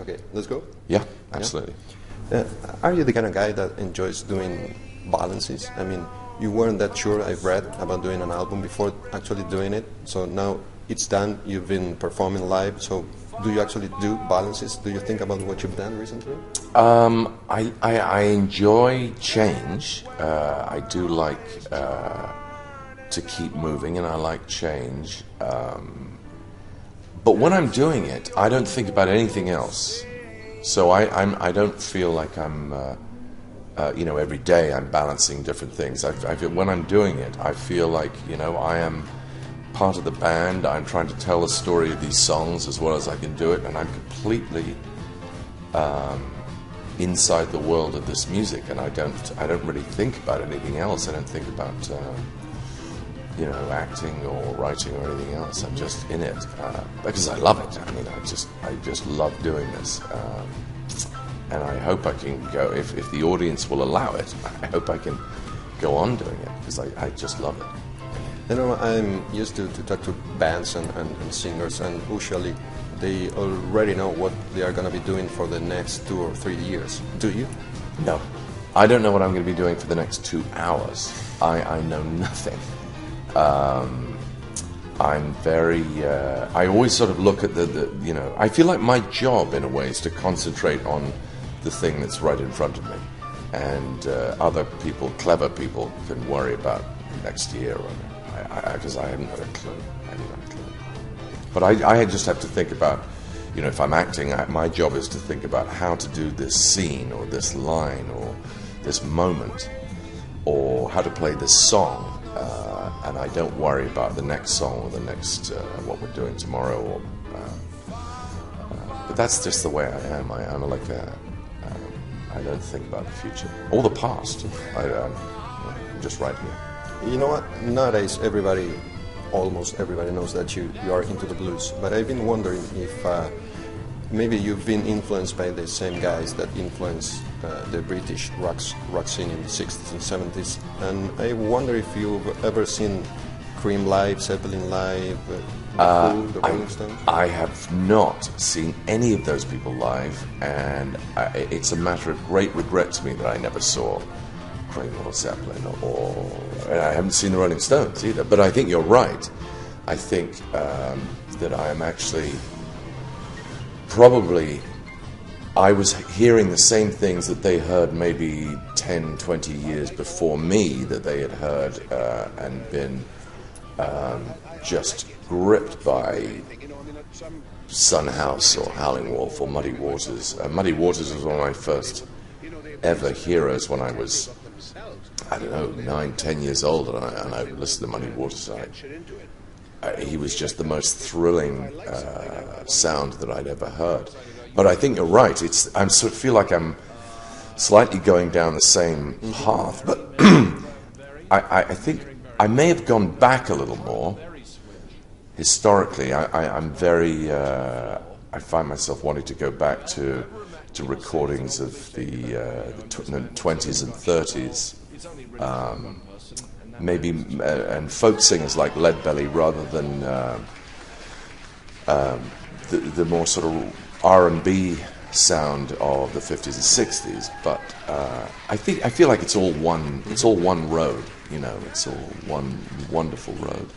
Okay, let's go. Yeah, absolutely. Yeah? Are you the kind of guy that enjoys doing balances? I mean, you weren't that sure, I've read, about doing an album before actually doing it. So now it's done, you've been performing live. So do you actually do balances? Do you think about what you've done recently? I enjoy change. I do like to keep moving, and I like change. But when I'm doing it, I don't think about anything else. So I don't feel like I'm, every day I'm balancing different things. I feel when I'm doing it, I feel like, I am part of the band. I'm trying to tell the story of these songs as well as I can do it, and I'm completely inside the world of this music, and I don't really think about anything else. I don't think about acting or writing or anything else. I'm just in it because I love it. I mean, I just love doing this, and I hope I can go. If the audience will allow it, I hope I can go on doing it because I just love it. I'm used to talk to bands and singers, and usually they already know what they are going to be doing for the next 2 or 3 years. Do you? No. I don't know what I'm going to be doing for the next 2 hours. I know nothing. I'm very, I always sort of look at I feel like my job in a way is to concentrate on the thing that's right in front of me. And other people, clever people, can worry about next year, because I haven't got a clue. But I just have to think about, if I'm acting, my job is to think about how to do this scene or this line or this moment or how to play this song. And I don't worry about the next song or the next, what we're doing tomorrow. But that's just the way I am. I'm like I don't think about the future or the past. I'm just right here. You know what? Nowadays, almost everybody knows that you are into the blues. But I've been wondering if maybe you've been influenced by the same guys that influenced the British rock scene in the 60s and 70s. And I wonder if you've ever seen Cream live, Zeppelin live, the Rolling Stones? I have not seen any of those people live, and it's a matter of great regret to me that I never saw Cream or Zeppelin, and I haven't seen the Rolling Stones either. But I think you're right. I think that I am actually probably, I was hearing the same things that they heard maybe 10, 20 years before me that they had heard and been just gripped by Son House or Howling Wolf or Muddy Waters. Muddy Waters was one of my first ever heroes when I was, I don't know, 9, 10 years old, and I listened to Muddy Waters. He was just the most thrilling sound that I'd ever heard. But I think you're right. I sort of feel like I'm slightly going down the same path, but I think I may have gone back a little more. Historically, I'm very. I find myself wanting to go back to recordings of the 20s and 30s. Maybe and folk singers like Leadbelly rather than the more sort of R&B sound of the 50s and 60s. But I feel like it's all one. It's all one road. It's all one wonderful road.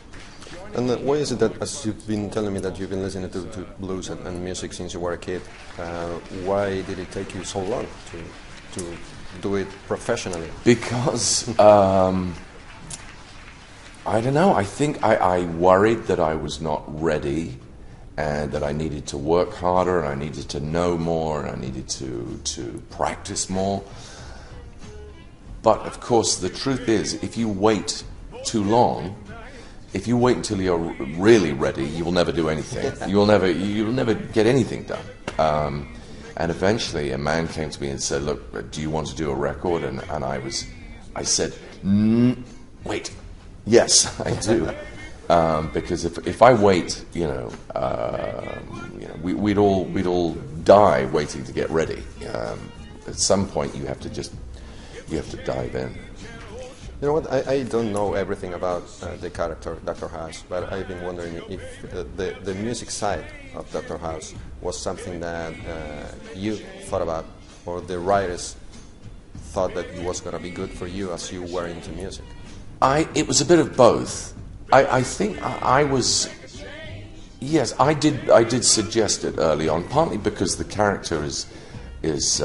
And why is it that, as you've been telling me that you've been listening to blues and music since you were a kid, why did it take you so long to do it professionally? Because I don't know. I think I worried that I was not ready, and that I needed to work harder, and I needed to know more, and I needed to practice more. But of course, the truth is, if you wait too long, if you wait until you're really ready, you will never do anything. You'll never get anything done. And eventually, a man came to me and said, "Look, do you want to do a record?" And I said, "Wait, yes, I do." Because if I wait, we'd all die waiting to get ready. At some point, you have to dive in. You know what? I don't know everything about the character Dr. House, but I've been wondering if the music side of Dr. House was something that you thought about, or the writers thought that it was going to be good for you as you were into music. It was a bit of both. I think I was. Yes, I did suggest it early on, partly because the character is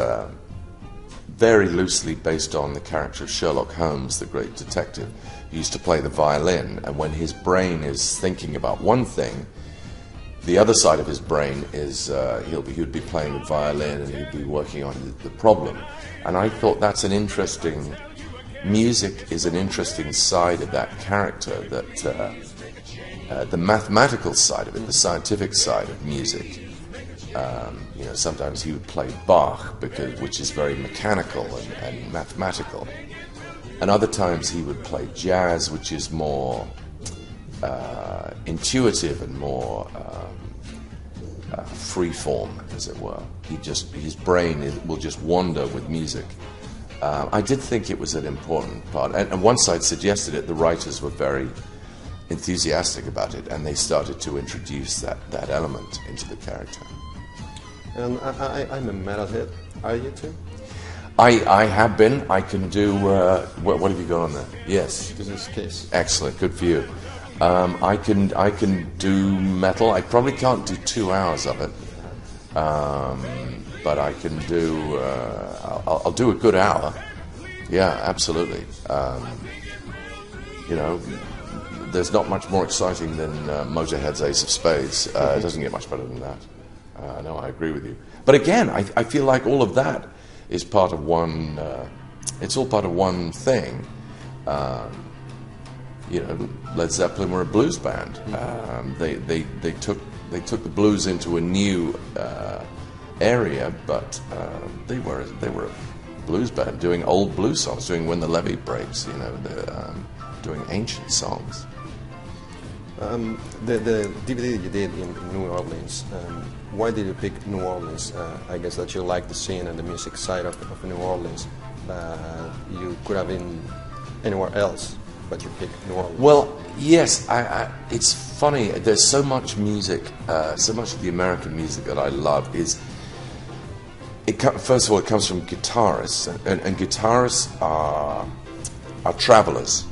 very loosely based on the character of Sherlock Holmes, the great detective, who used to play the violin, and when his brain is thinking about one thing, the other side of his brain is he would be playing the violin and he'd be working on the problem. And I thought that's an interesting, music is an interesting side of that character, that the mathematical side of it, the scientific side of music. You know, sometimes he would play Bach, which is very mechanical and mathematical, and other times he would play jazz, which is more intuitive and more free form, as it were. His brain will just wander with music. I did think it was an important part, and once I'd suggested it, the writers were very enthusiastic about it, and they started to introduce that element into the character. And I'm a metalhead. Are you too? I have been. I can do. What have you got on there? Yes. This is Kiss. Excellent. Good for you. I can do metal. I probably can't do 2 hours of it, but I can do. I'll do a good hour. Yeah, absolutely. You know, there's not much more exciting than Motorhead's Ace of Spades. It doesn't get much better than that. No, I agree with you. But again, I feel like all of that is part of one. It's all part of one thing. You know, Led Zeppelin were a blues band. They took the blues into a new area, but they were a blues band doing old blues songs, doing When the Levee Breaks. You know, doing ancient songs. The DVD you did in New Orleans, why did you pick New Orleans? I guess that you like the scene and the music side of New Orleans. You could have been anywhere else, but you picked New Orleans. Well, yes, it's funny. There's so much music, so much of the American music that I love is, first of all, it comes from guitarists, and guitarists are travelers.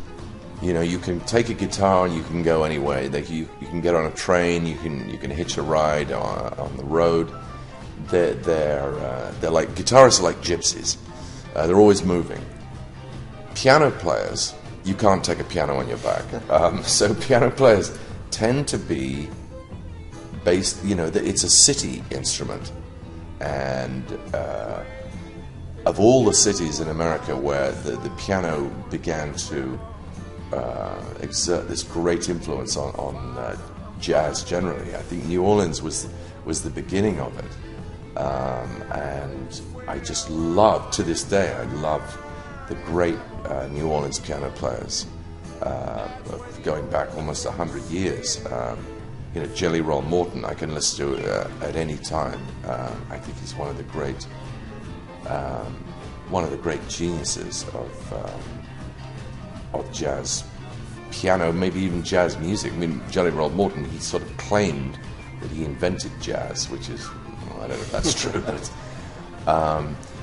You know, you can take a guitar and you can go anywhere. You can get on a train. You can hitch a ride on the road. They're like guitarists are like gypsies. They're always moving. Piano players, you can't take a piano on your back. So piano players tend to be based. You know, it's a city instrument, and of all the cities in America where the piano began to exert this great influence on jazz generally, I think New Orleans was the beginning of it, and I just love, to this day, I love the great New Orleans piano players, going back almost 100 years. You know, Jelly Roll Morton, I can listen to at any time. I think he's one of the great geniuses of jazz piano, maybe even jazz music. I mean, Jelly Roll Morton, he sort of claimed that he invented jazz, which is, well, I don't know if that's true, but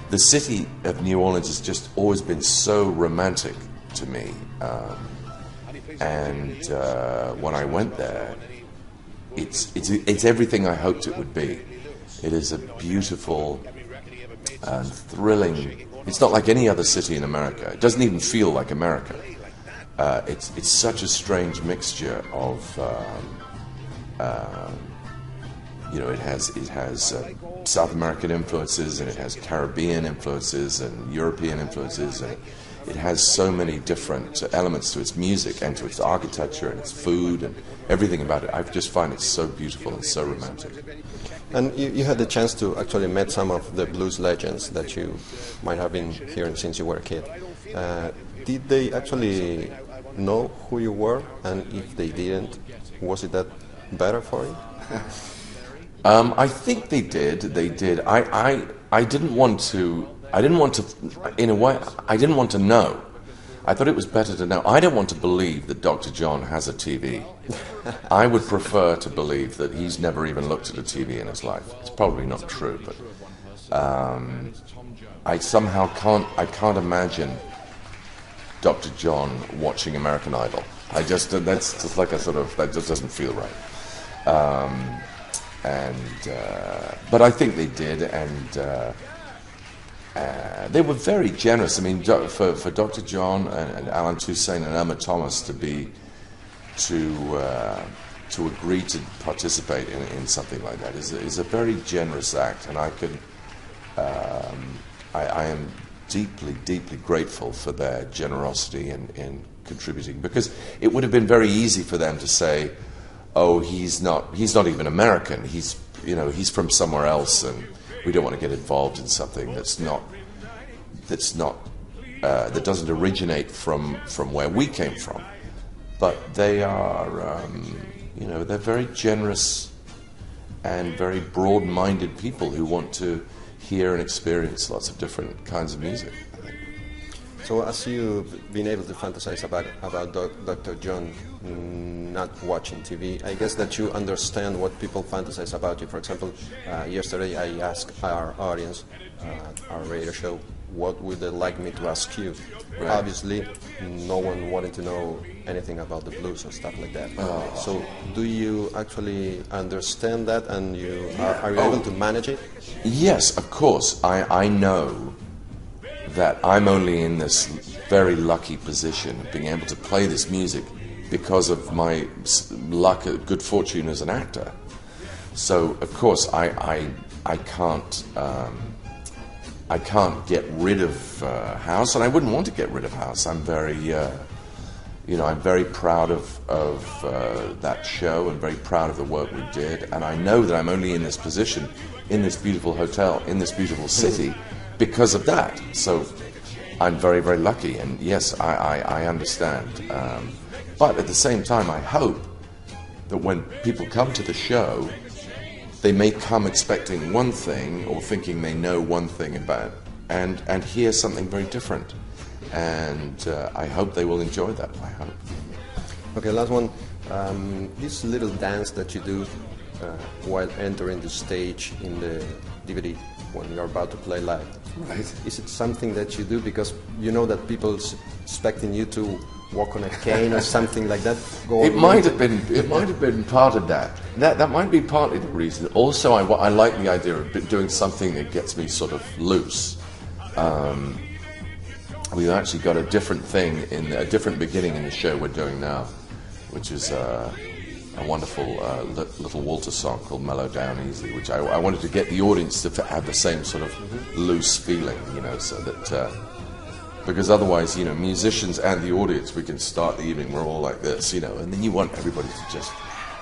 the city of New Orleans has just always been so romantic to me, and when I went there, it's everything I hoped it would be. It is a beautiful and thrilling. It's not like any other city in America. It doesn't even feel like America. It's such a strange mixture of, you know, it has South American influences, and it has Caribbean influences and European influences, and it has so many different elements to its music and to its architecture and its food and everything about it. I just find it so beautiful and so romantic. And you had the chance to actually meet some of the blues legends that you might have been hearing since you were a kid. Did they actually know who you were? And if they didn't, was it that better for you? I think they did. They did. I didn't want to. In a way, I didn't want to know. I thought it was better to know. I don't want to believe that Dr. John has a TV. I would prefer to believe that he's never even looked at a TV in his life. It's probably not true, but I somehow can't imagine Dr. John watching American Idol. That's just like that just doesn't feel right. But I think they did, and they were very generous. I mean, for Dr. John and Alan Toussaint and Emma Thomas to agree to participate in something like that is a very generous act, and I am deeply, deeply grateful for their generosity in contributing, because it would have been very easy for them to say, "Oh, he's not even American. He's from somewhere else, and we don't want to get involved in something that doesn't originate from where we came from." But they are, they're very generous and very broad-minded people who want to hear and experience lots of different kinds of music, I think. So as you've been able to fantasize about Dr. John not watching TV, I guess that you understand what people fantasize about you. For example, yesterday I asked our audience, our radio show, what would they like me to ask you? Right. Obviously, no one wanted to know anything about the blues or stuff like that. Oh. So do you actually understand that, and are you able to manage it? Yes, of course. I know that I'm only in this very lucky position of being able to play this music because of my luck, good fortune as an actor. So, of course, I can't get rid of House, and I wouldn't want to get rid of House. I'm very, I'm very proud of that show, and very proud of the work we did. And I know that I'm only in this position, in this beautiful hotel, in this beautiful city, because of that. So I'm very, very lucky, and yes, I understand. But at the same time, I hope that when people come to the show, they may come expecting one thing or thinking they know one thing about, and hear something very different. And I hope they will enjoy that. I hope. Okay, last one. This little dance that you do while entering the stage in the DVD when you're about to play live. Right. Is it something that you do because you know that people's expecting you to walk on a cane or something like that? It might have been part of that. That might be partly the reason. Also, I like the idea of doing something that gets me sort of loose. We've actually got a different thing, a different beginning in the show we're doing now, which is a wonderful little Walter song called "Mellow Down Easy," which I wanted to get the audience to have the same sort of loose feeling, so that because otherwise, musicians and the audience, we can start the evening, we're all like this, and then you want everybody to just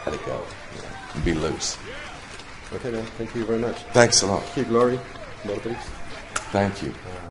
let it go, and be loose. Okay, man. Thank you very much. Thanks a lot. Hugh Laurie, Vorterix. Thank you.